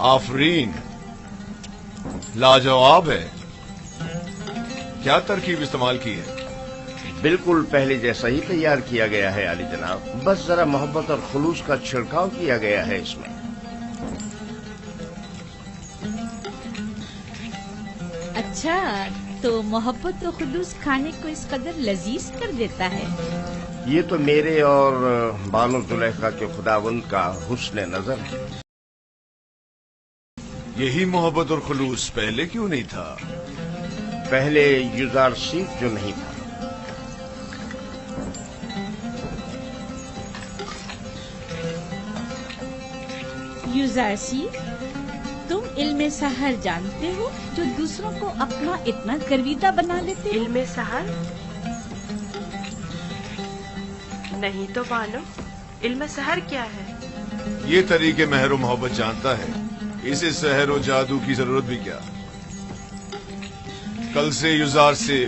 आफरीन, लाजवाब है। क्या तरकीब इस्तेमाल की है? बिल्कुल पहले जैसा ही तैयार किया गया है आली जनाब, बस जरा मोहब्बत और खुलूस का छिड़काव किया गया है इसमें। अच्छा, तो मोहब्बत और खुलूस खाने को इस कदर लजीज कर देता है। ये तो मेरे और बानो जुलेखा के खुदावंद का हुस्न नजर है। यही मोहब्बत और खुलूस पहले क्यों नहीं था? पहले युजार सीफ जो नहीं था। युजारसी, तुम इल्मे सहर जानते हो जो दूसरों को अपना इतना गर्विदा बना देते हो? इल्मे सहर नहीं तो बानो, इल्मे सहर क्या है? ये तरीके महर व मोहब्बत जानता है, इसे सहर व जादू की जरूरत भी क्या। कल से युजार से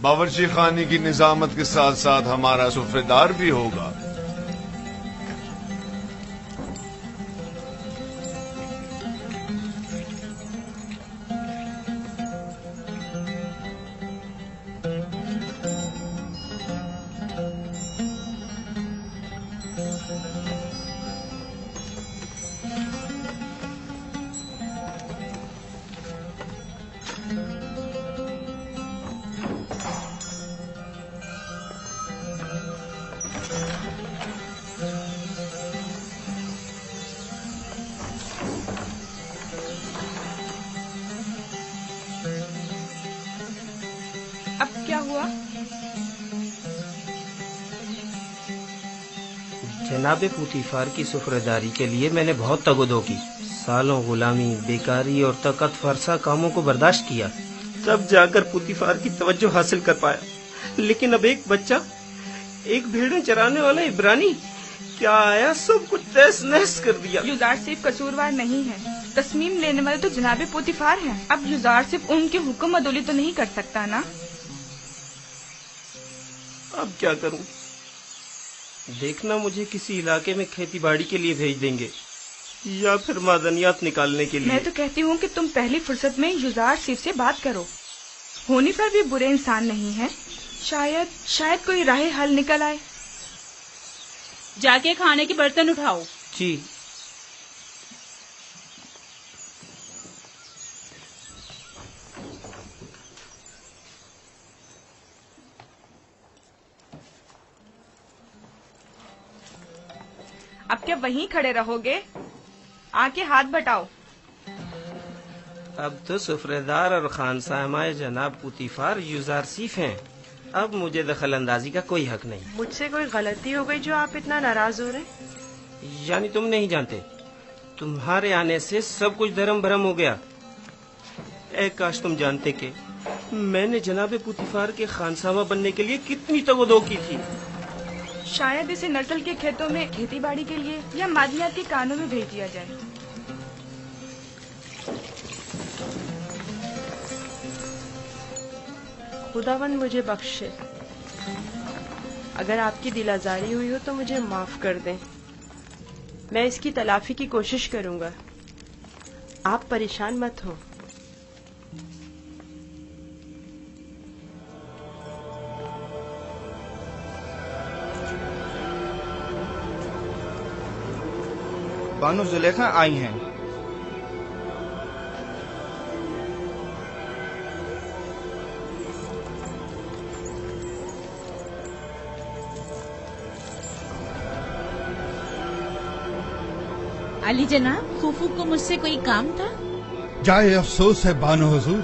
बावर्ची खाने की निजामत के साथ साथ हमारा सुफ्रेदार भी होगा। अब क्या हुआ? जनाबे पुतीफार की सुफरदारी के लिए मैंने बहुत तगदो की, सालों गुलामी, बेकारी और तकत फरसा कामों को बर्दाश्त किया, तब जाकर पुतीफार की तवज्जो हासिल कर पाया। लेकिन अब एक बच्चा, एक भेड़ें चराने वाला इब्रानी क्या आया, सब कुछ तहस नहस कर दिया। युजार सिर्फ कसूरवार नहीं है, तस्मीम लेने वाले तो जनाबे पुतीफार हैं। अब युजार सिर्फ उनके हुक्म अदोली तो नहीं कर सकता ना। अब क्या करूं? देखना मुझे किसी इलाके में खेती बाड़ी के लिए भेज देंगे या फिर मादनियात निकालने के लिए। मैं तो कहती हूँ कि तुम पहली फुर्सत में युजार सिर्फ से बात करो। होनी पर भी बुरे इंसान नहीं है, शायद कोई राह हल निकल आए। जाके खाने के बर्तन उठाओ। जी। अब क्या वहीं खड़े रहोगे? आके हाथ बटाओ। अब तो सुफरेदार और खानसामाए जनाब पुतीफार युजार सीफ हैं। अब मुझे दखल अंदाजी का कोई हक नहीं। मुझसे कोई गलती हो गई जो आप इतना नाराज हो रहे? यानी तुम नहीं जानते, तुम्हारे आने से सब कुछ धर्म भरम हो गया। ए काश तुम जानते कि मैंने जनाबे पुतीफार के खानसामा बनने के लिए कितनी तगदो की थी। शायद इसे नटल के खेतों में खेती बाड़ी के लिए या मादनियात के कानों में भेज दिया जाए। खुदावंद मुझे बख्शे। अगर आपकी दिल आजारी हुई हो तो मुझे माफ कर दें। मैं इसकी तलाफी की कोशिश करूंगा। आप परेशान मत हो। बानो जुलेखा आई हैं। अली जनाब, फूफू को मुझसे कोई काम था? जाए अफसोस है बानो हुजूर,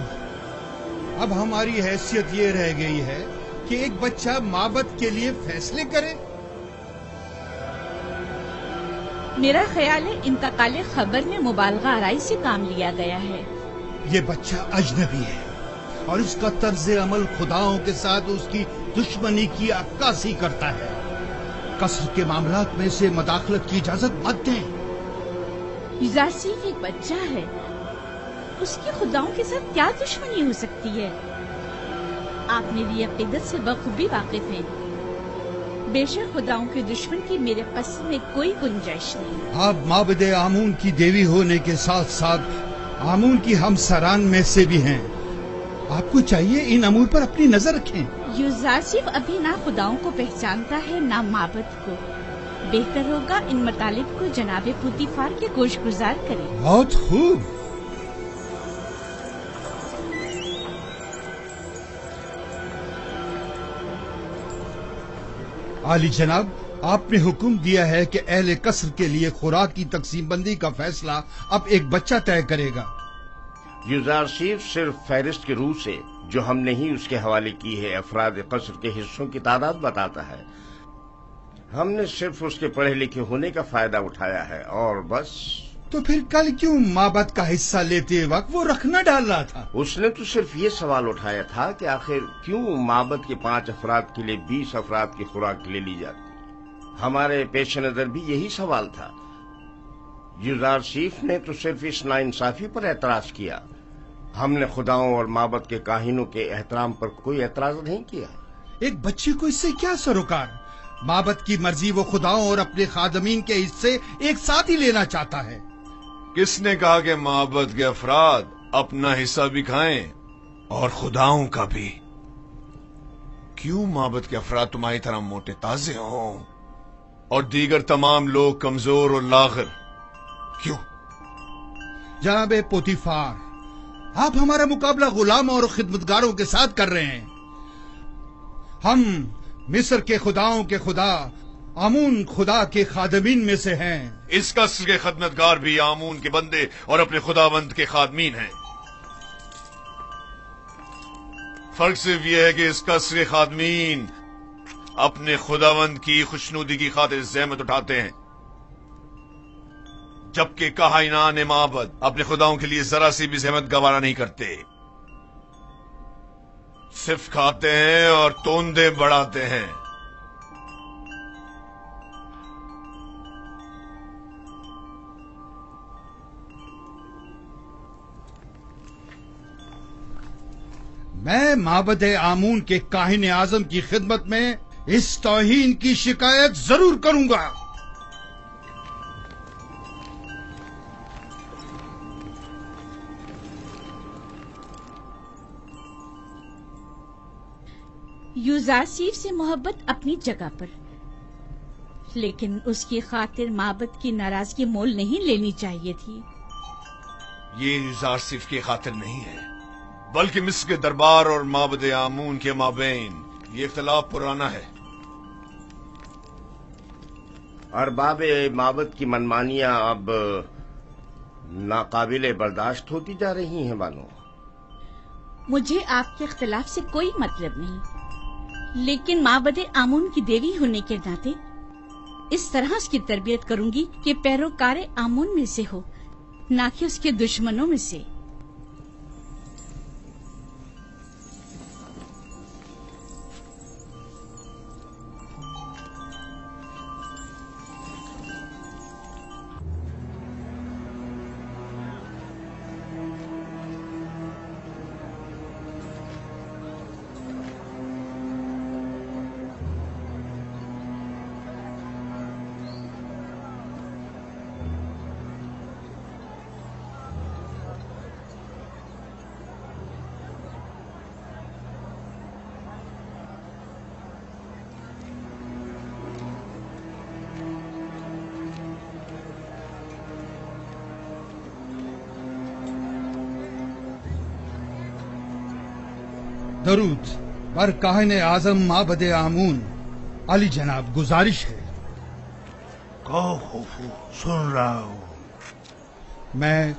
अब हमारी हैसियत ये रह गई है कि एक बच्चा माबद के लिए फैसले करे। मेरा ख्याल है इंतकाले खबर में मुबालगा आराई से काम लिया गया है। ये बच्चा अजनबी है और इसका तर्ज अमल खुदाओं के साथ उसकी दुश्मनी की अक्कासी करता है। कसर के मामलात में से मदाखलत की इजाजत मत दें। युजार सिर्फ एक बच्चा है, उसकी खुदाओं के साथ क्या दुश्मनी हो सकती है? आप मेरी अकीदत से बखूबी वाकिफ हैं। बेशक खुदाओं के दुश्मन की मेरे कस्म में कोई गुंजाइश नहीं। आप माबद आमून की देवी होने के साथ साथ आमून की हमसरान में से भी हैं। आपको चाहिए इन अमूर पर अपनी नजर रखें। यूजारसिफ अभी ना खुदाओं को पहचानता है ना माबद को। बेहतर होगा इन मतालिब को जनाबे पुतीफार के गोशगुजार करें। बहुत खूब। आली जनाब, आपने हुक्म दिया है कि अहले कसर के लिए खुराक की तकसीम बंदी का फैसला अब एक बच्चा तय करेगा। युजारसीफ सिर्फ फहरिस्त के रूह से जो हमने ही उसके हवाले की है अफराद कसर के हिस्सों की तादाद बताता है। हमने सिर्फ उसके पढ़े लिखे होने का फायदा उठाया है और बस। तो फिर कल क्यों माबद का हिस्सा लेते वक्त वो रखना डाल रहा था? उसने तो सिर्फ ये सवाल उठाया था कि आखिर क्यों माबद के 5 अफराद के लिए 20 अफराद की खुराक ले ली जाती। हमारे पेश नजर भी यही सवाल था। युजारसीफ ने तो सिर्फ इस नाइंसाफी पर एतराज किया। हमने खुदाओं और माबद के काहिनों के एहतराम पर कोई एतराज नहीं किया। एक बच्चे को इससे क्या सरोकार? माबद की मर्जी वो खुदाओं और अपने खादमीन के हिस्से एक साथ ही लेना चाहता है। किसने कहा कि माबद के अफराद अपना हिस्सा भी खाएं और खुदाओं का भी? क्यों माबद के अफराद तुम्हारी तरह मोटे ताजे हों और दीगर तमाम लोग कमजोर और लागर? क्यों? जनाबे पोतीफार, आप हमारा मुकाबला गुलाम और खिदमतगारों के साथ कर रहे हैं। हम मिस्र के खुदाओं के खुदा आमून खुदा के खादमीन में से हैं। इस कसर के खदमतगार भी आमून के बंदे और अपने खुदावंद के खादमीन हैं। फर्क सिर्फ यह है कि इस कसर के खादमीन अपने खुदावंद की खुशनुदी की खातिर ज़हमत उठाते हैं, जबकि काहिनान माबद अपने खुदाओं के लिए जरा सी भी ज़हमत गवारा नहीं करते। सिर्फ खाते हैं और तोंदे बढ़ाते हैं। मैं माबद आमून के काहिन आजम की खिदमत में इस तौहीन की शिकायत जरूर करूंगा। यूजारसीफ से मोहब्बत अपनी जगह पर, लेकिन उसकी खातिर माबद की नाराजगी मोल नहीं लेनी चाहिए थी। ये युजारसिफ की खातिर नहीं है, बल्कि मिस्र के दरबार और माबद आमून के माबैन ये इख्तिलाफ पुराना है। अरबाब माबद की मनमानियां अब नाकाबिले बर्दाश्त होती जा रही हैं बानो। मुझे आपके इख्तिलाफ से कोई मतलब नहीं, लेकिन माबद आमून की देवी होने के नाते इस तरह उसकी तरबियत करूंगी कि पैरोकार आमून में से हो, ना कि उसके दुश्मनों में से। दरूद बर काहिन आजम माबद आमून। अली जनाब, गुजारिश है। कहो खुफू, सुन रहा हूँ। मैं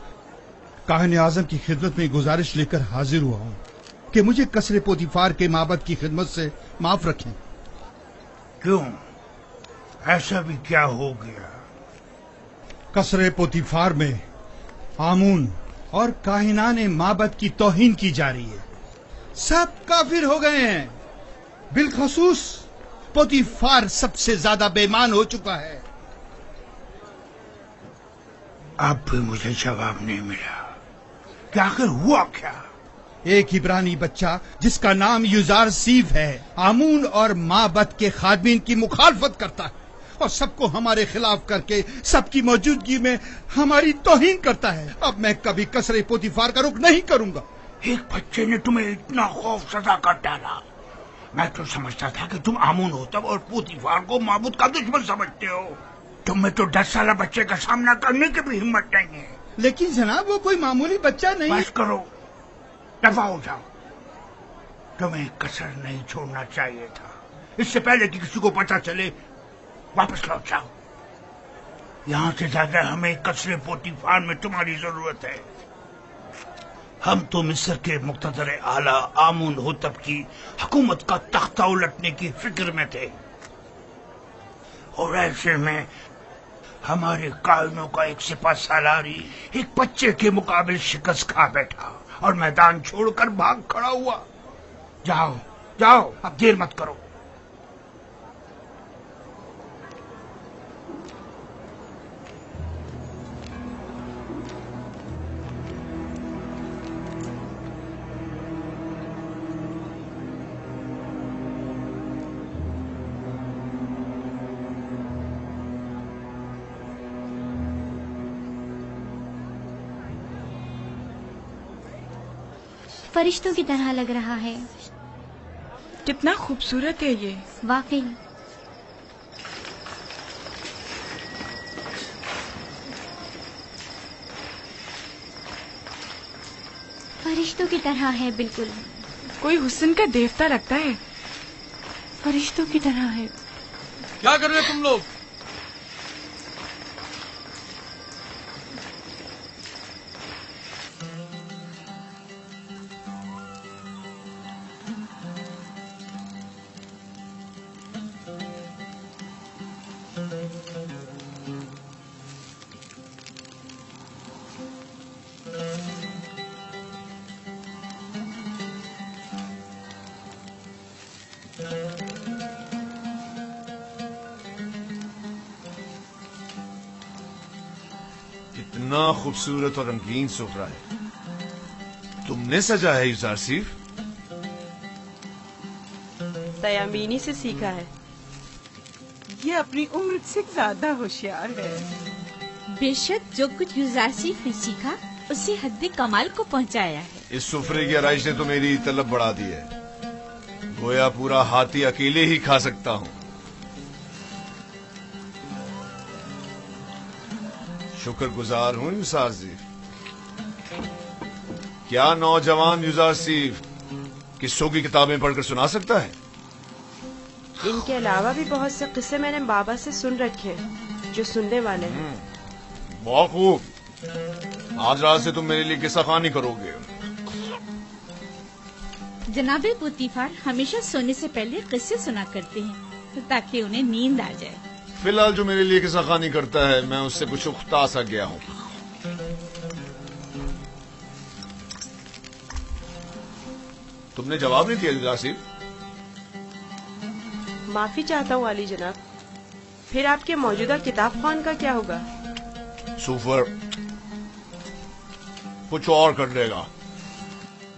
काहिन आजम की खिदमत में गुजारिश लेकर हाजिर हुआ हूँ कि मुझे कसरे पोतीफार के माबद की खिदमत से माफ रखें। क्यों? ऐसा भी क्या हो गया? कसरे पोतीफार में आमून और काहिनान माबद की तौहीन की जा रही है। सब काफिर हो गए हैं। बिलखसूस पोतीफार सबसे ज्यादा बेईमान हो चुका है। अब भी मुझे जवाब नहीं मिला कि आखिर हुआ क्या। ایک عبرانی بچہ جس کا نام یوزار سیف ہے آمون اور معبد کے خادمین کی مخالفت کرتا ہے اور سب کو ہمارے خلاف کر کے سب کی موجودگی میں ہماری توہین کرتا ہے. اب میں کبھی قصر پوتیفار کا رخ نہیں کروں گا. ایک بچے نے تمہیں اتنا خوف سزا کر ڈالا. میں تو سمجھتا تھا کہ تم آمون ہوتب اور پوتیفار کو معبود کا دشمن سمجھتے ہو. تم میں تو 10 سالہ بچے کا سامنا کرنے کی بھی ہمت نہیں ہے. لیکن جناب وہ کوئی معمولی بچہ نہیں. بس کرو، دفع ہو جاؤ. تمہیں کسر نہیں چھوڑنا چاہیے تھا. اس سے پہلے کہ کسی کو پتہ چلے واپس لوٹ جاؤ. یہاں سے زیادہ ہمیں قصر پوتیفار میں تمہاری ضرورت ہے. ہم تو مصر کے مقتدر اعلیٰ آمون ہوتب کی حکومت کا تختہ الٹنے کی فکر میں تھے، اور ایسے میں ہمارے قائدوں کا ایک سپہ سالاری ایک بچے کے مقابل شکست کھا بیٹھا اور میدان چھوڑ کر بھاگ کھڑا ہوا. جاؤ جاؤ، اب دیر مت کرو. فرشتوں کی طرح لگ رہا ہے. کتنا خوبصورت ہے یہ. واقعی. فرشتوں کی طرح ہے بالکل. کوئی حسن کا دیوتا لگتا ہے. فرشتوں کی طرح ہے. کیا کر رہے تم لوگ؟ اتنا خوبصورت اور رنگین سفرہ ہے. تم نے سجا ہے یوزار سیف؟ تیامینی سے سیکھا ہے. یہ اپنی عمر سے زیادہ ہوشیار ہے. بے شک جو کچھ یوزار سیف نے سیکھا اسے حد کمال کو پہنچایا ہے. اس سفرے کی آرائش نے تو میری طلب بڑھا دی ہے. گویا پورا ہاتھی اکیلے ہی کھا سکتا ہوں. شکر گزار ہوں یوزار سیف. کیا نوجوان یوزار سیف قصوں کی کتابیں پڑھ کر سنا سکتا ہے؟ ان کے علاوہ بھی بہت سے قصے میں نے بابا سے سن رکھے جو سننے والے ہیں. بہت خوب. آج رات سے تم میرے لیے قصہ خوانی کرو گے. جناب پوتیفار ہمیشہ سونے سے پہلے قصے سنا کرتے ہیں تاکہ انہیں نیند آ جائے. فی الحال جو میرے لیے قصہ خوانی کرتا ہے میں اس سے کچھ اختا سا گیا ہوں. تم نے جواب نہیں دیا یوزار سیف. معافی چاہتا ہوں عالی جناب. پھر آپ کے موجودہ کتاب خوان کا کیا ہوگا؟ سوفر کچھ اور کر لے گا.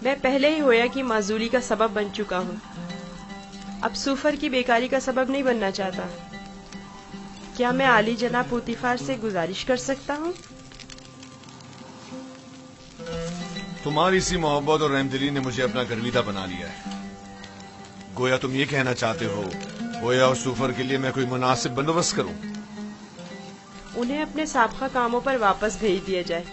میں پہلے ہی ہویا کی معذوری کا سبب بن چکا ہوں. اب سوفر کی بیکاری کا سبب نہیں بننا چاہتا. کیا میں عالی جناب پوتیفار سے گزارش کر سکتا ہوں؟ تمہاری سی محبت اور رحم دلی نے مجھے اپنا گرویدہ بنا لیا ہے. گویا تم یہ کہنا چاہتے ہو گویا اور سوفر کے لیے میں کوئی مناسب بندوبست کروں. انہیں اپنے سابقہ کاموں پر واپس بھیج دیا جائے.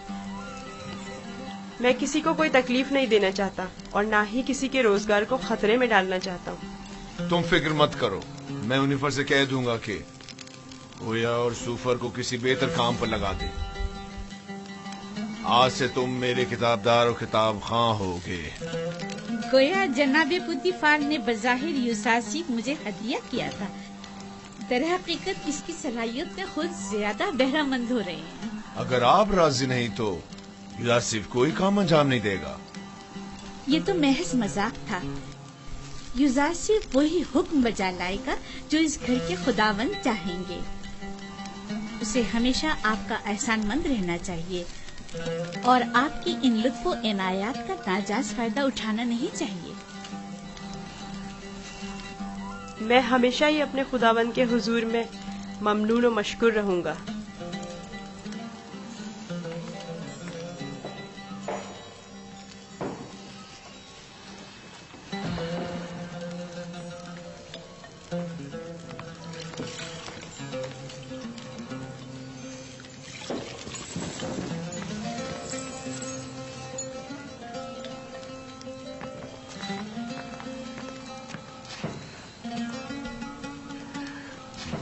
میں کسی کو کوئی تکلیف نہیں دینا چاہتا اور نہ ہی کسی کے روزگار کو خطرے میں ڈالنا چاہتا ہوں. تم فکر مت کرو. میں انہیں سے کہہ دوں گا کہ گویا اور سوفر کو کسی بہتر کام پر لگا دے. آج سے تم میرے کتابدار اور کتاب خواں ہوگے. گویا جناب پوتیفار نے بظاہر یوزار سیف مجھے ہدیہ کیا تھا. در حقیقت اس کی صلاحیت میں خود زیادہ بہرہ مند ہو رہے ہیں. اگر آپ راضی نہیں تو یوزار سیف کوئی کام انجام نہیں دے گا. یہ تو محض مذاق تھا. یوزار سیف وہی حکم بجا لائے گا جو اس گھر کے خداوند چاہیں گے. اسے ہمیشہ آپ کا احسان مند رہنا چاہیے और आपकी इन लुत्फ इनायात का नाजायज फायदा उठाना नहीं चाहिए। मैं हमेशा ही अपने खुदावंद के हुजूर में ममनून और मशकूर रहूंगा।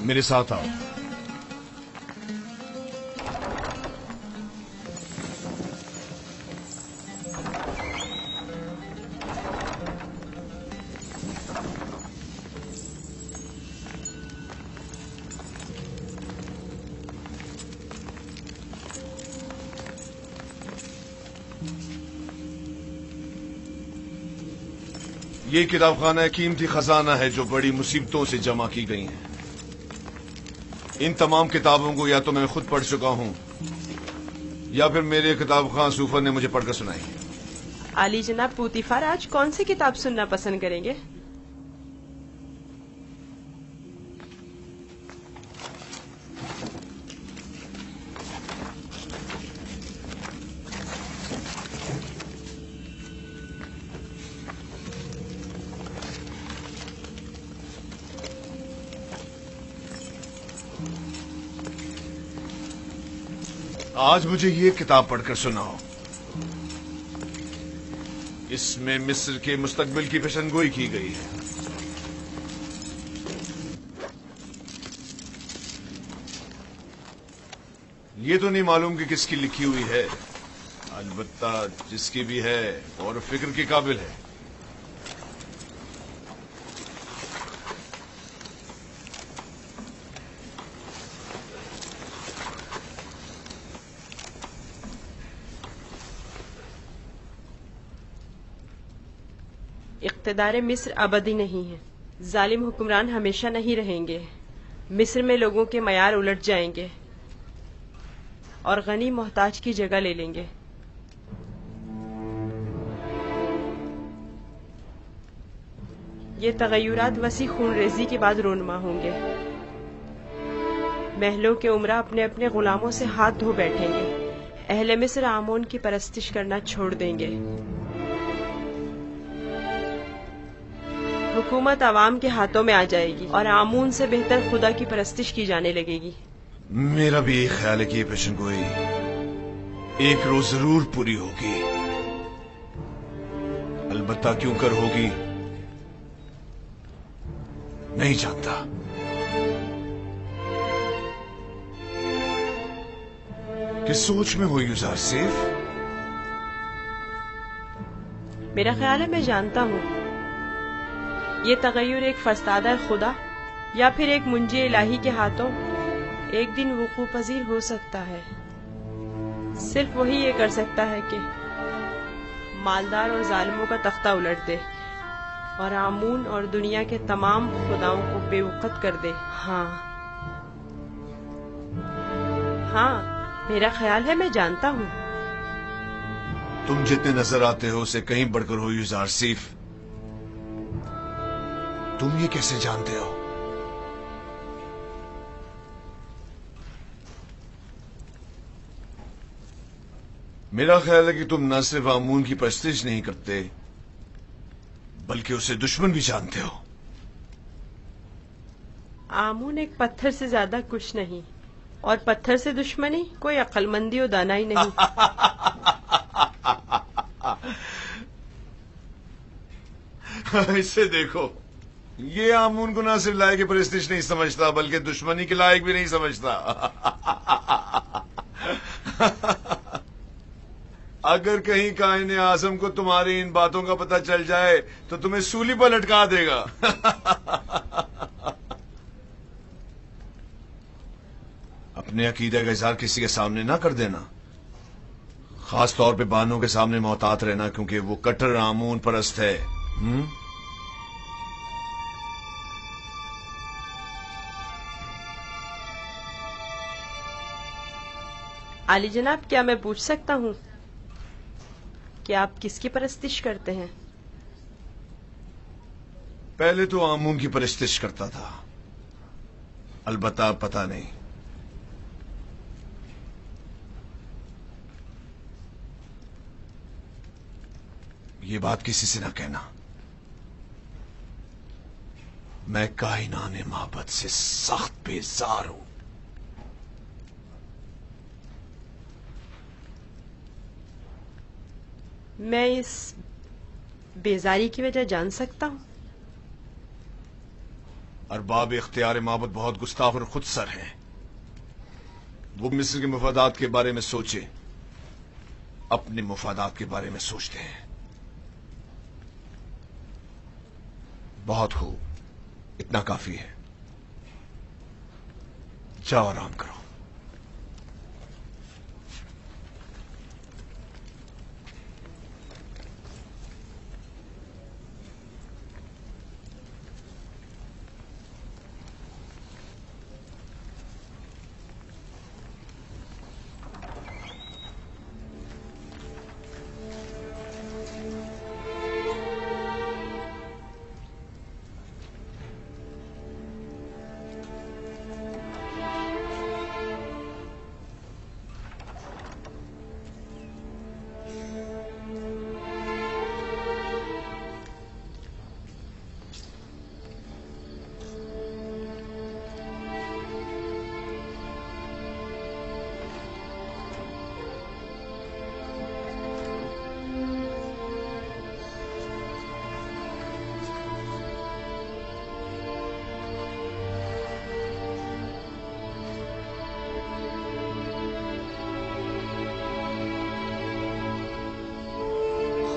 मेरे साथ आओ। ये किताबखाना कीमती खजाना है जो बड़ी मुसीबतों से जमा की गई है। इन तमाम किताबों को या तो मैं खुद पढ़ चुका हूं या फिर मेरे किताब खां सूफर ने मुझे पढ़कर सुनाई। आली जनाब पूतीफार आज कौन सी किताब सुनना पसंद करेंगे? आज मुझे ये किताब पढ़कर सुनाओ। इसमें मिस्र के मुस्तकबिल की पेशनगोई की गई है। ये तो नहीं मालूम कि किसकी लिखी हुई है, अलबत्ता जिसकी भी है और फिक्र के काबिल है। इक़्तिदार मिस्र अबदी नहीं है। जालिम हुक्मरान हमेशा नहीं रहेंगे। मिस्र में लोगों के मयार उलट जाएंगे और गनी मोहताज की जगह ले लेंगे। ये तगय्युरात वसी खूनरेजी के बाद रोनमा होंगे। महलों के उमरा अपने अपने गुलामों से हाथ धो बैठेंगे। अहले मिस्र आमोन की परस्तिश करना छोड़ देंगे। हुकूमत आवाम के हाथों में आ जाएगी और आमून से बेहतर खुदा की परस्तिश की जाने लगेगी। मेरा भी एक ख्याल है कि ये पेशनगोई एक रोज जरूर पूरी होगी। अलबत्ता क्यों कर होगी नहीं जानता। किस सोच में हो यूज़र सेफ? मेरा ख्याल है मैं जानता हूँ। ये तगय्युर एक फरस्तादा खुदा या फिर एक मुंजी इलाही के हाथों एक दिन वुकू पजीर हो सकता है। सिर्फ वही ये कर सकता है कि मालदार और जालिमों का तख्ता उलट दे और आमून और दुनिया के तमाम खुदाओं को बेवकत कर दे। हाँ, मेरा ख्याल है मैं जानता हूँ। तुम जितने नजर आते हो उसे कहीं बढ़कर हो यूज़र सेफ। तुम ये कैसे जानते हो? मेरा ख्याल है कि तुम न सिर्फ आमून की परस्तिश नहीं करते बल्कि उसे दुश्मन भी जानते हो। आमून एक पत्थर से ज्यादा कुछ नहीं और पत्थर से दुश्मनी कोई अक्लमंदी और दानाई नहीं। इसे देखो, ये आमून को ना सिर्फ लायक की परस्तिश नहीं समझता बल्कि दुश्मनी के लायक भी नहीं समझता। अगर कहीं कायने आजम को तुम्हारी इन बातों का पता चल जाए तो तुम्हें सूली पर लटका देगा। अपने अकीदे का इजहार किसी के सामने ना कर देना, खास तौर पे बानों के सामने मोहतात रहना, क्योंकि वो कट्टर आमून परस्त है। आली जनाब, क्या मैं पूछ सकता हूँ कि आप किसकी परस्तिश करते हैं? पहले तो आमून की परस्तिश करता था, अलबत्ता पता नहीं। ये बात किसी से ना कहना। मैं कायनाने मोहब्बत से सख्त बेजार हूं। मैं इस बेजारी की वजह जान सकता हूं? अरबाब इख्तियार मोहब्बत बहुत गुस्ताख और खुदसर हैं। वो मिस्र के मुफादात के बारे में सोचे, अपने मुफादात के बारे में सोचते हैं। बहुत हो, इतना काफी है। जाओ आराम करो।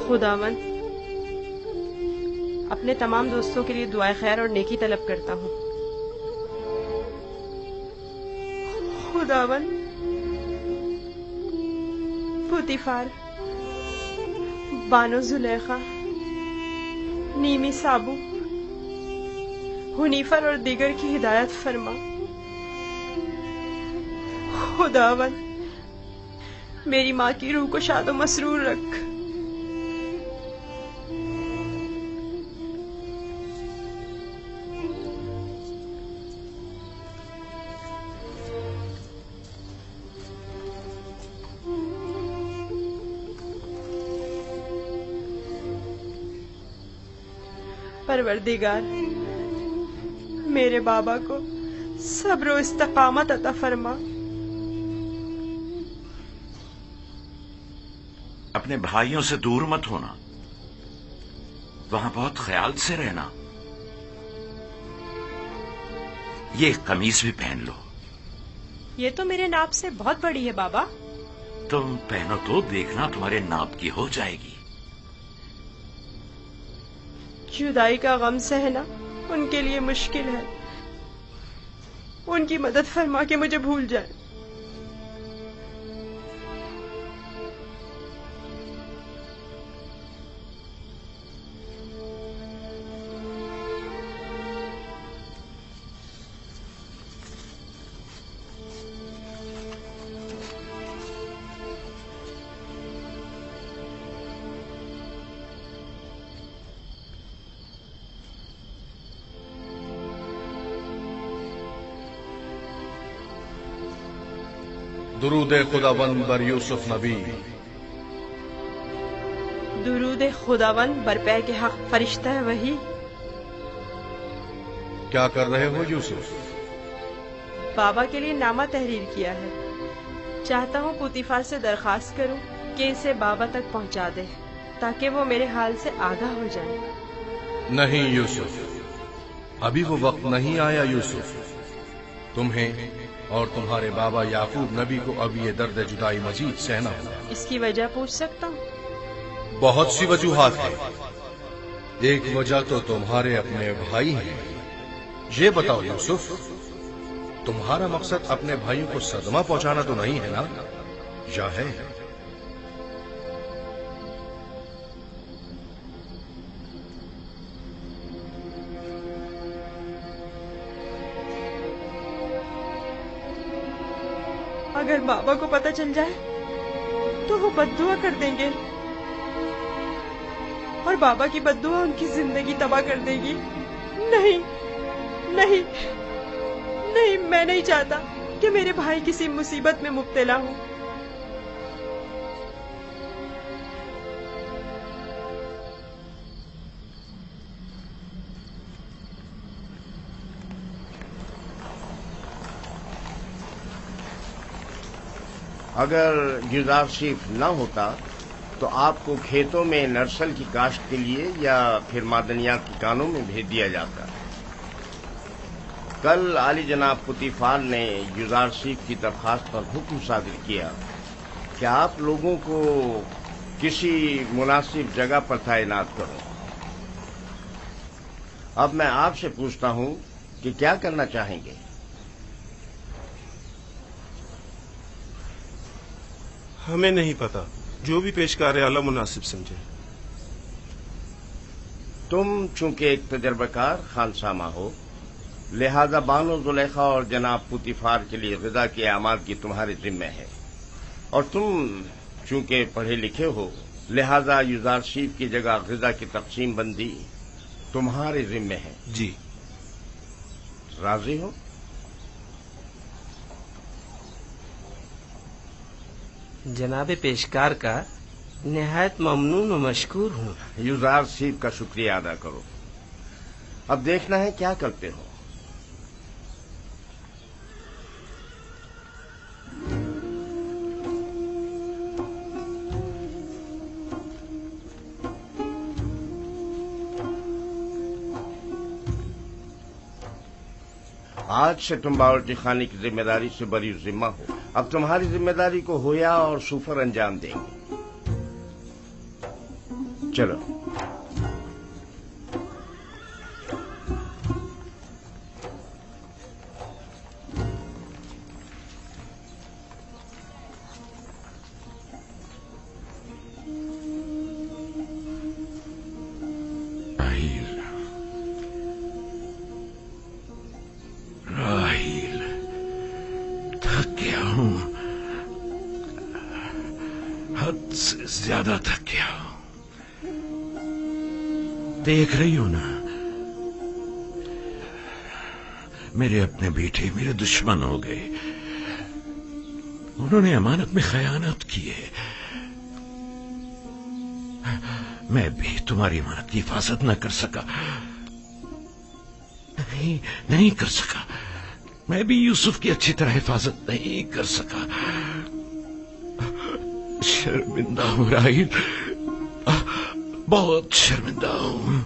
खुदावन, अपने तमाम दोस्तों के लिए दुआए खैर और नेकी तलब करता हूँ। खुदावन, पुतीफार, बानो जुलेखा, नीमी साबू, हुनीफर और दीगर की हिदायत फरमा। खुदावन, मेरी माँ की रूह को शादो मसरूर रख। परवरदिगार, मेरे बाबा को सब्र और इस्तकामत अता फरमा। अपने भाइयों से दूर मत होना, वहां बहुत ख्याल से रहना। ये कमीज भी पहन लो। ये तो मेरे नाप से बहुत बड़ी है बाबा। तुम पहनो तो देखना तुम्हारे नाप की हो जाएगी। जुदाई का गम सहना उनके लिए मुश्किल है। उनकी मदद फरमा के मुझे भूल जाए। दुरूद खुदावंद बर यूसुफ नबी। दुरूद खुदावंद बरपै के हक फरिश्ता है वही। क्या कर रहे हो यूसुफ? बाबा के लिए नामा तहरीर किया है। चाहता हूँ पुतीफार से दरखास्त करूँ कि इसे बाबा तक पहुँचा दे, ताकि वो मेरे हाल से आगाह हो जाए। नहीं यूसुफ, अभी वो वक्त नहीं आया यूसुफ। तुम्हें और तुम्हारे बाबा याकूब नबी को अब ये दर्द जुदाई मजीद सहना होगा। इसकी वजह पूछ सकता हूँ? बहुत सी वजूहात है। एक वजह तो तुम्हारे अपने भाई हैं। ये बताओ यूसुफ, तुम्हारा मकसद अपने भाइयों को सदमा पहुंचाना तो नहीं है ना, या है? اگر بابا کو پتہ چل جائے تو وہ بددعا کر دیں گے اور بابا کی بددعا ان کی زندگی تباہ کر دے گی۔ نہیں نہیں نہیں، میں نہیں چاہتا کہ میرے بھائی کسی مصیبت میں مبتلا ہوں۔ اگر گزار شریف نہ ہوتا تو آپ کو کھیتوں میں نرسل کی کاشت کے لیے یا پھر معدنیات کی کانوں میں بھیج دیا جاتا۔ کل عالی جناب پوتیفار نے گزار شریف کی درخواست پر حکم صادر کیا کہ آپ لوگوں کو کسی مناسب جگہ پر تعینات کرو۔ اب میں آپ سے پوچھتا ہوں کہ کیا کرنا چاہیں گے؟ ہمیں نہیں پتا، جو بھی پیشکار اعلیٰ مناسب سمجھے۔ تم چونکہ ایک تجربہ کار خانسامہ ہو، لہذا بانو زلیخا اور جناب پوتیفار کے لیے غذا کی آمادگی تمہارے ذمہ ہے، اور تم چونکہ پڑھے لکھے ہو، لہذا یزار شیف کی جگہ غذا کی تقسیم بندی تمہارے ذمہ ہے۔ جی۔ راضی ہو؟ جناب پیشکار کا نہایت ممنون و مشکور ہوں۔ یزار شیف کا شکریہ ادا کرو۔ اب دیکھنا ہے کیا کرتے ہو۔ آج سے تم باورچی خانے کی ذمہ داری سے بری ذمہ ہو۔ اب تمہاری ذمہ داری کو ہویا اور سوفر انجام دیں گے۔ چلو۔ زیادہ تھک گیا ہوں۔ دیکھ رہی ہو نا، میرے اپنے بیٹے میرے دشمن ہو گئے۔ انہوں نے امانت میں خیانت کی ہے۔ میں بھی تمہاری امانت کی حفاظت نہ کر سکا، نہیں کر سکا۔ میں بھی یوسف کی اچھی طرح حفاظت نہیں کر سکا۔ شرمندہ ہوں راہیل، بہت شرمندہ ہوں۔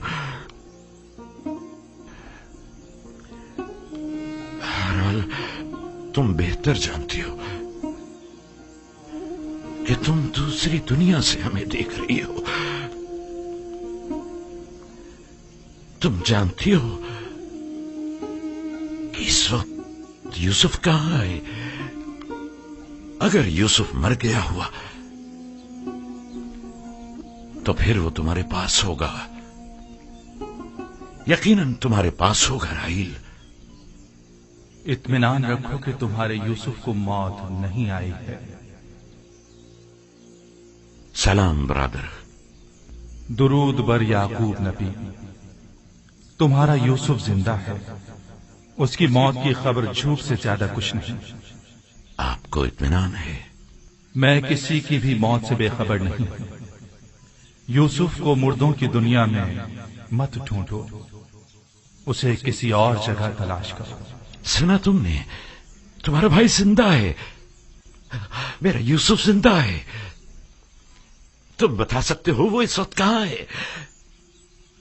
بہرحال تم بہتر جانتی ہو کہ تم دوسری دنیا سے ہمیں دیکھ رہی ہو۔ تم جانتی ہو کہ اس وقت یوسف کہاں ہے۔ اگر یوسف مر گیا ہوا تو پھر وہ تمہارے پاس ہوگا، یقیناً تمہارے پاس ہوگا راہیل۔ اطمینان رکھو کہ تمہارے یوسف کو موت نہیں آئی ہے۔ سلام برادر۔ درود بر یعقوب نبی۔ تمہارا یوسف زندہ ہے، اس کی موت کی خبر جھوٹ سے زیادہ کچھ نہیں۔ آپ کو اطمینان ہے؟ میں کسی کی بھی موت سے بے خبر نہیں ہوں۔ یوسف کو مردوں کی دنیا میں مت ڈھونڈو، اسے کسی اور جگہ تلاش کرو۔ سنا تم نے؟ تمہارا بھائی زندہ ہے، میرا یوسف زندہ ہے۔ تم بتا سکتے ہو وہ اس وقت کہاں ہے؟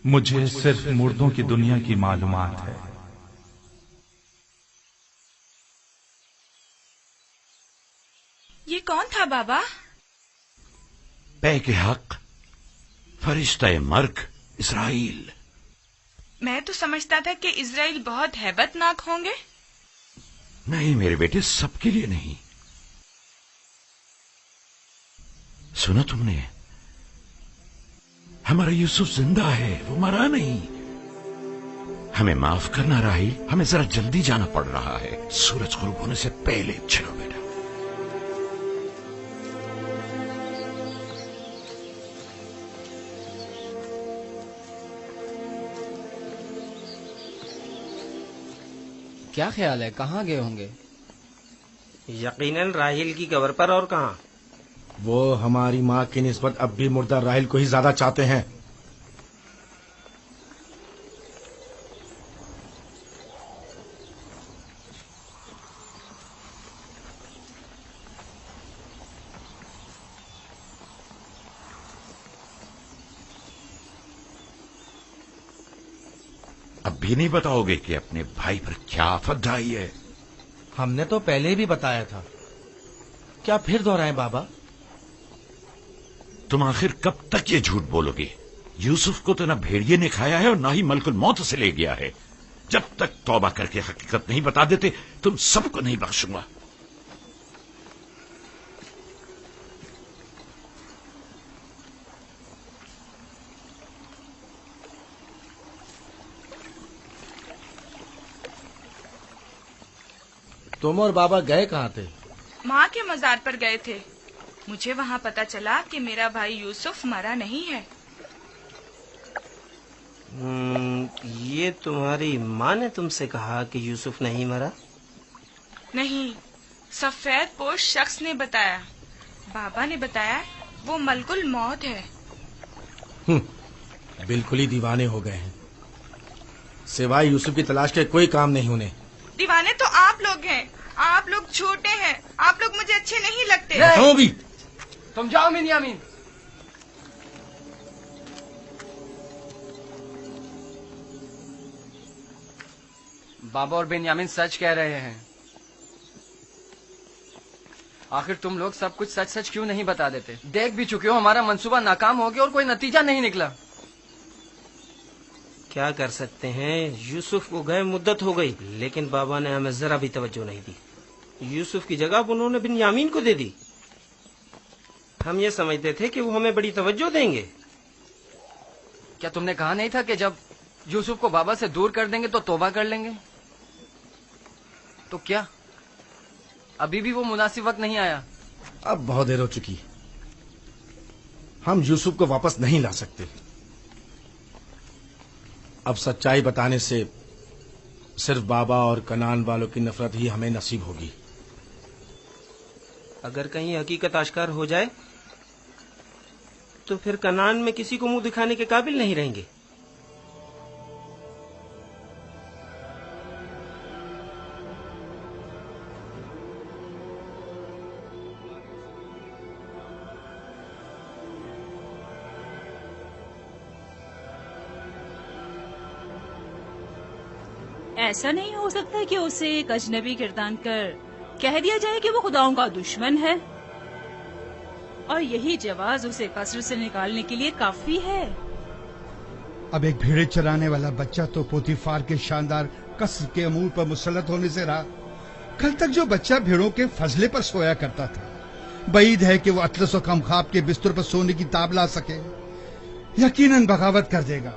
مجھے صرف مردوں کی دنیا کی معلومات ہے۔ یہ کون تھا بابا؟ پے کے حق فرشتہ مرگ اسرائیل۔ میں تو سمجھتا تھا کہ اسرائیل بہت ہیبت ناک ہوں گے۔ نہیں میرے بیٹے، سب کے لیے نہیں۔ سنا تم نے؟ ہمارا یوسف زندہ ہے، وہ مرا نہیں۔ ہمیں معاف کرنا راہیل، ہمیں ذرا جلدی جانا پڑ رہا ہے۔ سورج غروب ہونے سے پہلے چلو بیٹا۔ کیا خیال ہے کہاں گئے ہوں گے؟ یقیناً راحیل کی قبر پر، اور کہاں؟ وہ ہماری ماں کی نسبت اب بھی مردہ راحیل کو ہی زیادہ چاہتے ہیں۔ اب بھی نہیں بتاؤ گے کہ اپنے بھائی پر کیا آفت ڈھائی ہے؟ ہم نے تو پہلے بھی بتایا تھا، کیا پھر دہرائیں بابا؟ تم آخر کب تک یہ جھوٹ بولو گے؟ یوسف کو تو نہ بھیڑیے نے کھایا ہے اور نہ ہی ملک الموت سے لے گیا ہے۔ جب تک توبہ کر کے حقیقت نہیں بتا دیتے تم سب کو نہیں بخشوں گا۔ تم اور بابا گئے کہاں تھے؟ ماں کے مزار پر گئے تھے۔ مجھے وہاں پتا چلا کہ میرا بھائی یوسف مرا نہیں ہے۔ یہ تمہاری ماں نے تم سے کہا کہ یوسف نہیں مرا؟ نہیں، سفید پوش شخص نے بتایا۔ بابا نے بتایا وہ ملک الموت ہے۔ بالکل ہی دیوانے ہو گئے ہیں، سوائے یوسف کی تلاش کے کوئی کام نہیں انہیں۔ دیوانے تو آپ لوگ ہیں، آپ لوگ جھوٹے ہیں، آپ لوگ مجھے اچھے نہیں لگتے۔ بھی تم جاؤ بنیامین۔ بابا اور بنیامین سچ کہہ رہے ہیں۔ آخر تم لوگ سب کچھ سچ سچ کیوں نہیں بتا دیتے؟ دیکھ بھی چکے ہو ہمارا منصوبہ ناکام ہو گیا اور کوئی نتیجہ نہیں نکلا۔ کیا کر سکتے ہیں، یوسف کو گئے مدت ہو گئی، لیکن بابا نے ہمیں ذرا بھی توجہ نہیں دی۔ یوسف کی جگہ انہوں نے بنیامین کو دے دی۔ ہم یہ سمجھتے تھے کہ وہ ہمیں بڑی توجہ دیں گے۔ کیا تم نے کہا نہیں تھا کہ جب یوسف کو بابا سے دور کر دیں گے تو توبہ کر لیں گے؟ تو کیا ابھی بھی وہ مناسب وقت نہیں آیا؟ اب بہت دیر ہو چکی، ہم یوسف کو واپس نہیں لا سکتے۔ اب سچائی بتانے سے صرف بابا اور کنان والوں کی نفرت ہی ہمیں نصیب ہوگی۔ اگر کہیں حقیقت آشکار ہو جائے تو پھر کنان میں کسی کو منہ دکھانے کے قابل نہیں رہیں گے۔ ایسا نہیں ہو سکتا کہ اسے ایک اجنبی گردان کر کہہ دیا جائے کہ وہ خداؤں کا دشمن ہے، اور یہی جواز اسے قصر سے نکالنے کے لیے کافی ہے۔ اب ایک بھیڑے چرانے والا بچہ تو پوتیفار کے شاندار قصر کے امور پر مسلط ہونے سے رہا۔ کل تک جو بچہ بھیڑوں کے فضلے پر سویا کرتا تھا، بعید ہے کہ وہ اطلس و کمخاب کے بستر پر سونے کی تاب لا سکے۔ یقیناً بغاوت کر دے گا۔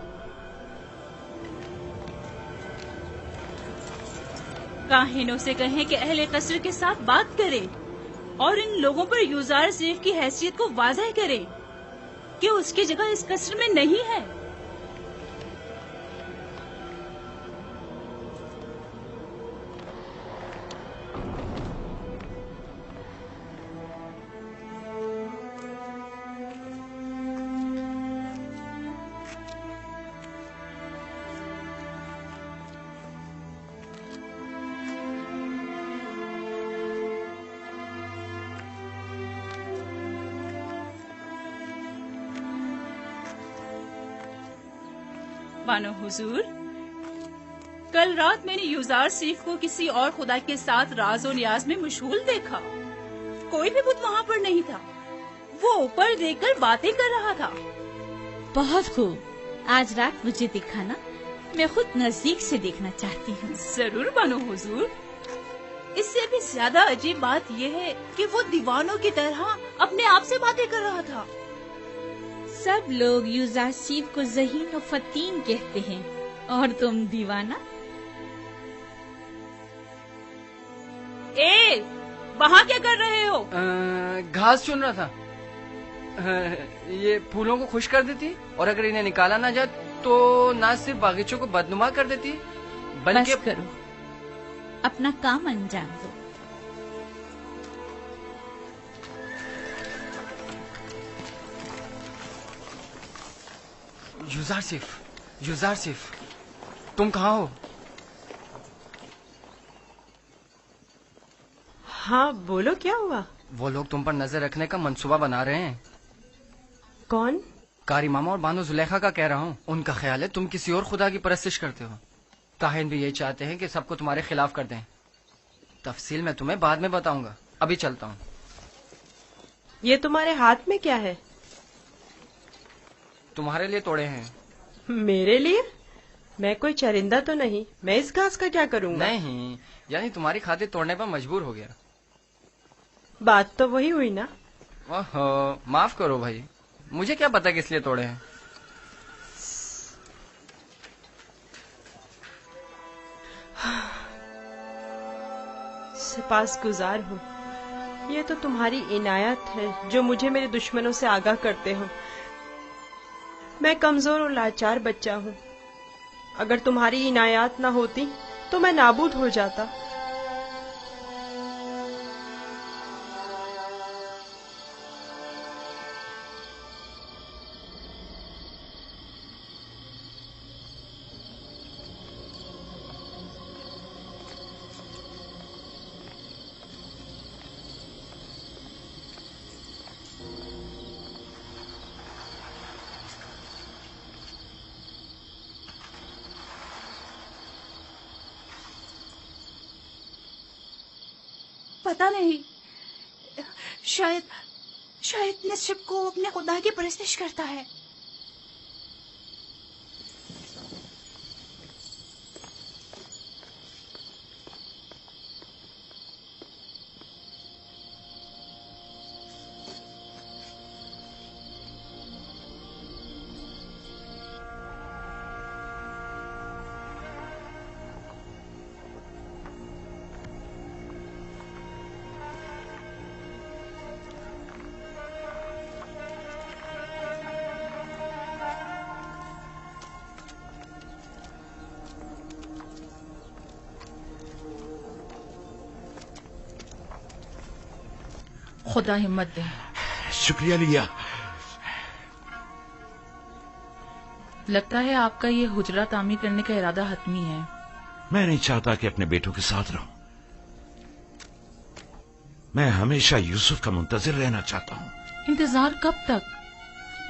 کاہنوں سے کہیں کہ اہل قصر کے ساتھ بات کرے اور ان لوگوں پر یوزار سیف کی حیثیت کو واضح کرے کہ اس کی جگہ اس قصر میں نہیں ہے۔ بانو حضور، کل رات میں نے یوزار سیف کو کسی اور خدا کے ساتھ راز و نیاز میں مشغول دیکھا۔ کوئی بھی بت وہاں پر نہیں تھا، وہ اوپر دیکھ کر باتیں کر رہا تھا۔ بہت خوب، آج رات مجھے دکھانا، میں خود نزدیک سے دیکھنا چاہتی ہوں۔ ضرور بانو حضور۔ اس سے بھی زیادہ عجیب بات یہ ہے کہ وہ دیوانوں کی طرح اپنے آپ سے باتیں کر رہا تھا۔ سب لوگ یوزار سیف کو ذہین و فتین کہتے ہیں، اور تم دیوانہ۔ وہاں کیا کر رہے ہو؟ گھاس چن رہا تھا۔ یہ پھولوں کو خوش کر دیتی، اور اگر انہیں نکالا نہ جائے تو نہ صرف باغیچوں کو بدنما کر دیتی بلکہ… بس کرو، अपना काम अंजाम दो। युजारसिफ, तुम कहाँ हो? हाँ बोलो, क्या हुआ? वो लोग तुम पर नजर रखने का मंसूबा बना रहे हैं। कौन? कारी मामा और बानो जुलेखा का कह रहा हूँ। उनका ख्याल है तुम किसी और खुदा की परस्तिश करते हो। ताहिन भी यही चाहते हैं कि सबको तुम्हारे खिलाफ कर दें। तफसील मैं तुम्हें बाद में बताऊंगा, अभी चलता हूँ। ये तुम्हारे हाथ में क्या है? तुम्हारे लिए तोड़े हैं। मेरे लिए? मैं कोई चरिंदा तो नहीं, मैं इस घास का क्या करूँगा? नहीं, यानी तुम्हारी खातिर तोड़ने पर मजबूर हो गया। बात तो वही हुई ना। ओहो, माफ करो भाई, मुझे क्या पता किस लिए तोड़े हैं। सिपासगुजार हूँ। ये तो तुम्हारी इनायत है जो मुझे मेरे दुश्मनों से आगाह करते हो। मैं कमजोर और लाचार बच्चा हूँ। अगर तुम्हारी इनायत न होती तो मैं नाबूद हो जाता। पता नहीं, शायद निश्चित को अपने खुदा की परस्तिश करता है। खुदा हिम्मत दे। शुक्रिया लिया। लगता है आपका ये हुजरा तामीर करने का इरादा हतमी है। मैं नहीं चाहता कि अपने बेटों के साथ रहूं। मैं हमेशा यूसुफ का मुंतजिर रहना चाहता हूं। इंतजार कब तक?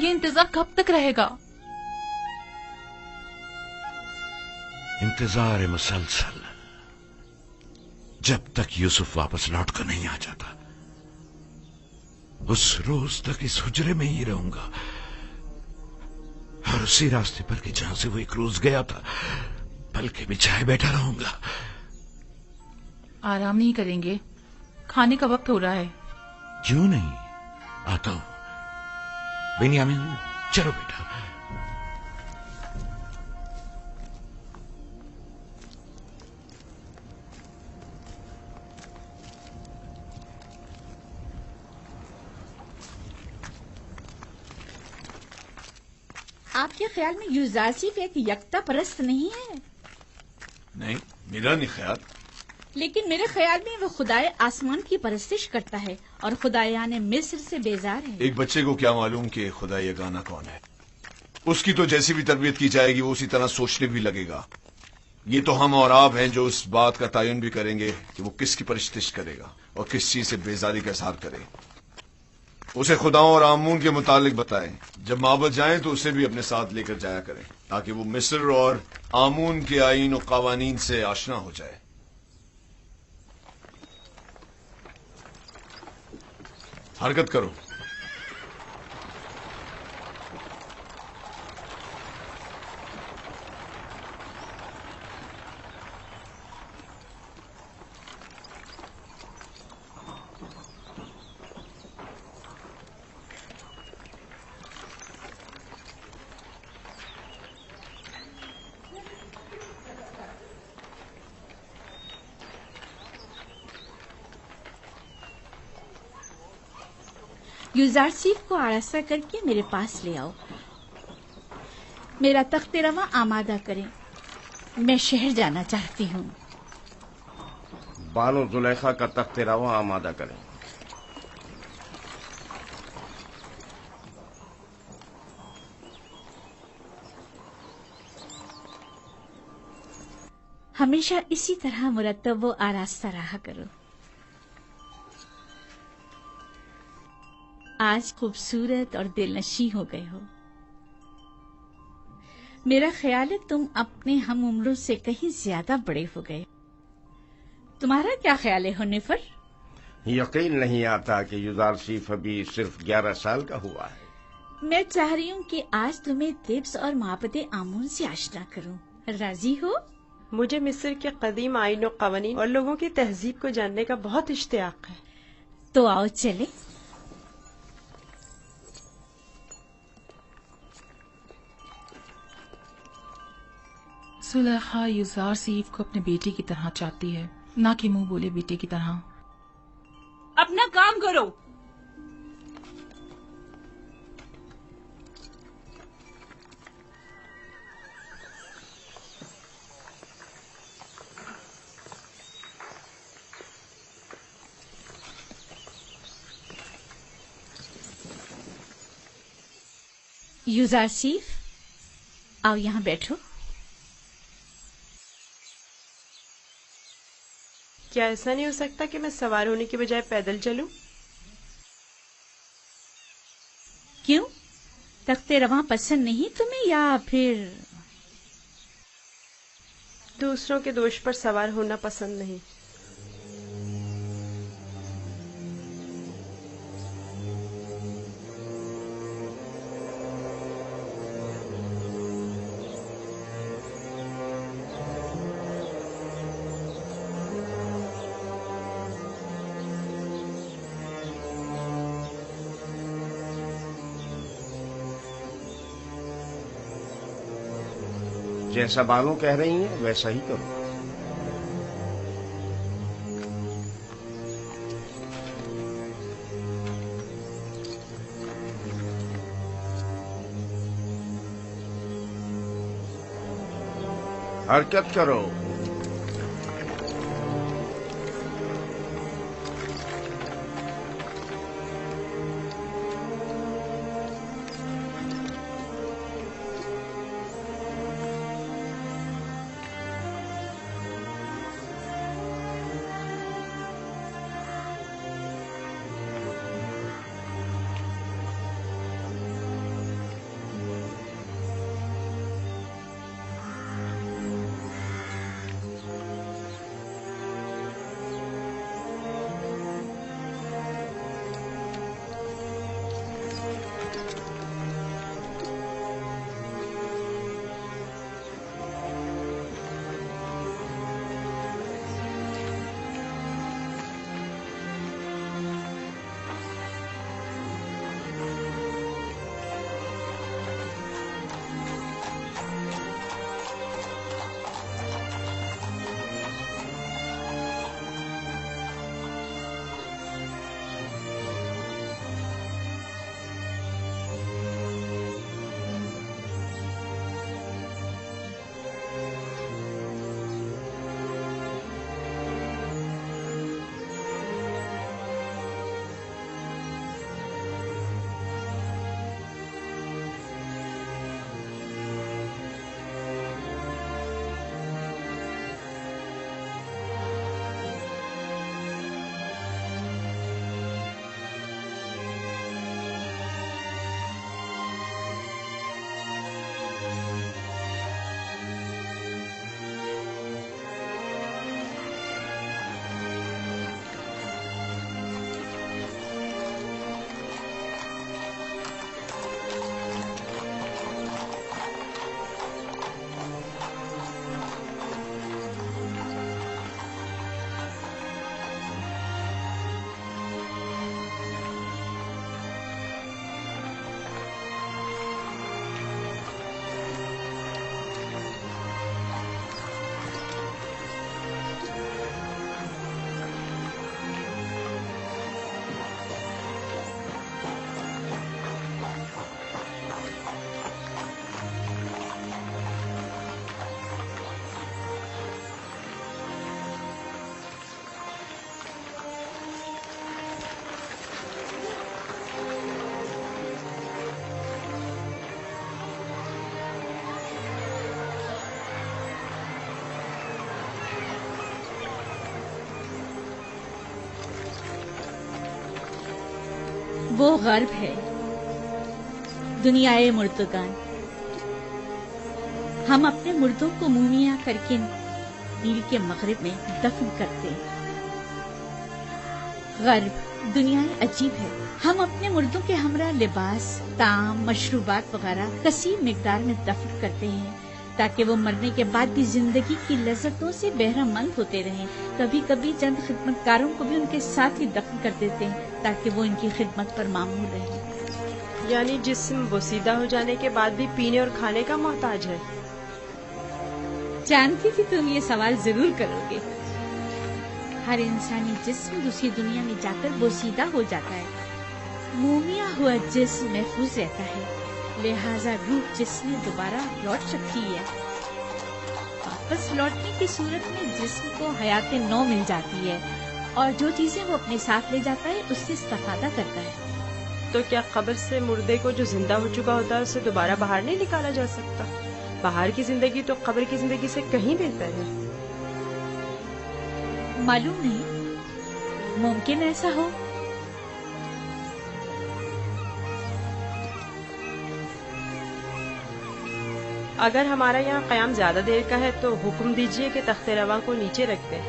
ये इंतजार कब तक रहेगा? इंतजार मुसलसल, जब तक यूसुफ वापस लौट कर नहीं आ जाता। उस रोज तक इस हुजरे में ही रहूंगा और उसी रास्ते पर कि जहां से वो एक रोज गया था पलके बिछाए बैठा रहूंगा। आराम नहीं करेंगे? खाने का वक्त हो रहा है। क्यों नहीं, आता हूं। बेनियामिन, चलो बेटा। आपके ख्याल में युजारसिफ एक यकता परस्त नहीं है? नहीं, मेरा नहीं ख्याल। लेकिन मेरे ख्याल में वो खुदाए आसमान की परस्तिश करता है और खुदायाने मिस्र से बेजार है। एक बच्चे को क्या मालूम कि खुदा यगाना कौन है। उसकी तो जैसी भी तरबियत की जाएगी वो उसी तरह सोचने भी लगेगा। ये तो हम और आप हैं जो उस बात का तयन भी करेंगे कि वो किसकी परस्तिश करेगा और किस चीज से बेजारी का इजहार करे। उसे खुदाओं और आमून के मुतालिक बताएं। जब माबद जाएं तो उसे भी अपने साथ लेकर जाया करें ताकि वो मिस्र और आमून के आईन और कवानीन से आशना हो जाए। हरकत करो। युजारसिफ को आरास्ता करके मेरे पास ले आओ। मेरा तख्त रवा आमादा करें। मैं शहर जाना चाहती हूँ। बानो जुलेखा का तख्त रवा आमादा करें। हमेशा इसी तरह मुरत्तब व आरास्ता रहा करो। आज खूबसूरत और दिलनशी हो गए हो। मेरा ख्याल है तुम अपने हम उम्रों से कहीं ज्यादा बड़े हो गए। तुम्हारा क्या ख्याल है हुन्निफर? यकीन नहीं आता कि युजारसीफ अभी सिर्फ 11 साल का हुआ है। मैं चाह रही हूँ कि आज तुम्हें तिब्स और माबद आमून से आशना करूँ। राजी हो? मुझे मिस्र के कदीम आईन और कवानीन और लोगों की तहजीब को जानने का बहुत इश्तियाक है। तो आओ चले। सुलेखा युजार सीफ को अपने बेटे की तरह चाहती है, ना कि मुंह बोले बेटे की तरह। अपना काम करो। युजार सीफ, आओ यहाँ बैठो। क्या ऐसा नहीं हो सकता कि मैं सवार होने के बजाय पैदल चलूं? क्यों? तख्ते रवां पसंद नहीं तुम्हें या फिर दूसरों के दोष पर सवार होना पसंद नहीं? जैसा बानो कह रही हैं वैसा ही करो। हरकत करो। वो गर्ब है, दुनियाए मुर्दगान। हम अपने मुर्दों को मुमिया करके नील के मगरिब में दफन करते हैं। गर्ब दुनियाए अजीब है। हम अपने मुर्दों के हमरा लिबास, ताम, मशरूबात वगैरह कसीर मिकदार में दफन करते हैं ताकि वो मरने के बाद भी जिंदगी की लज्जतों से बहरामंद होते रहें। कभी कभी चंद खिदमतकारों को भी उनके साथ ही दफन कर देते हैं ताकि वो इनकी खिदमत पर मामूल रहें। यानी जिस्म बोसीदा हो जाने के बाद भी पीने और खाने का मोहताज है। जानती थी तुम ये सवाल जरूर करोगे। हर इंसानी जिस्म दूसरी दुनिया में जाकर बोसीदा हो जाता है। मोमिया हुआ जिस्म महफूज रहता है, लिहाजा रूह जिस्म दोबारा लौट सकती है। वापस लौटने की सूरत में जिस्म को हयात नौ मिल जाती है और जो चीजें वो अपने साथ ले जाता है उससे इस्तेफादा करता है। तो क्या कब्र से मुर्दे को जो जिंदा हो चुका होता है उसे दोबारा बाहर नहीं निकाला जा सकता? बाहर की जिंदगी तो कब्र की जिंदगी से कहीं बेहतर है। मालूम नहीं, मुमकिन ऐसा हो। अगर हमारा यहाँ क़याम ज्यादा देर का है तो हुक्म दीजिए कि तख्ते रवा को नीचे रख दें।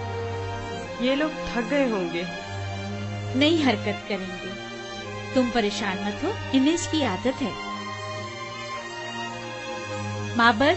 ये लोग थक गए होंगे। नई हरकत करेंगे, तुम परेशान मत हो, इन्हें इसकी आदत है। माबर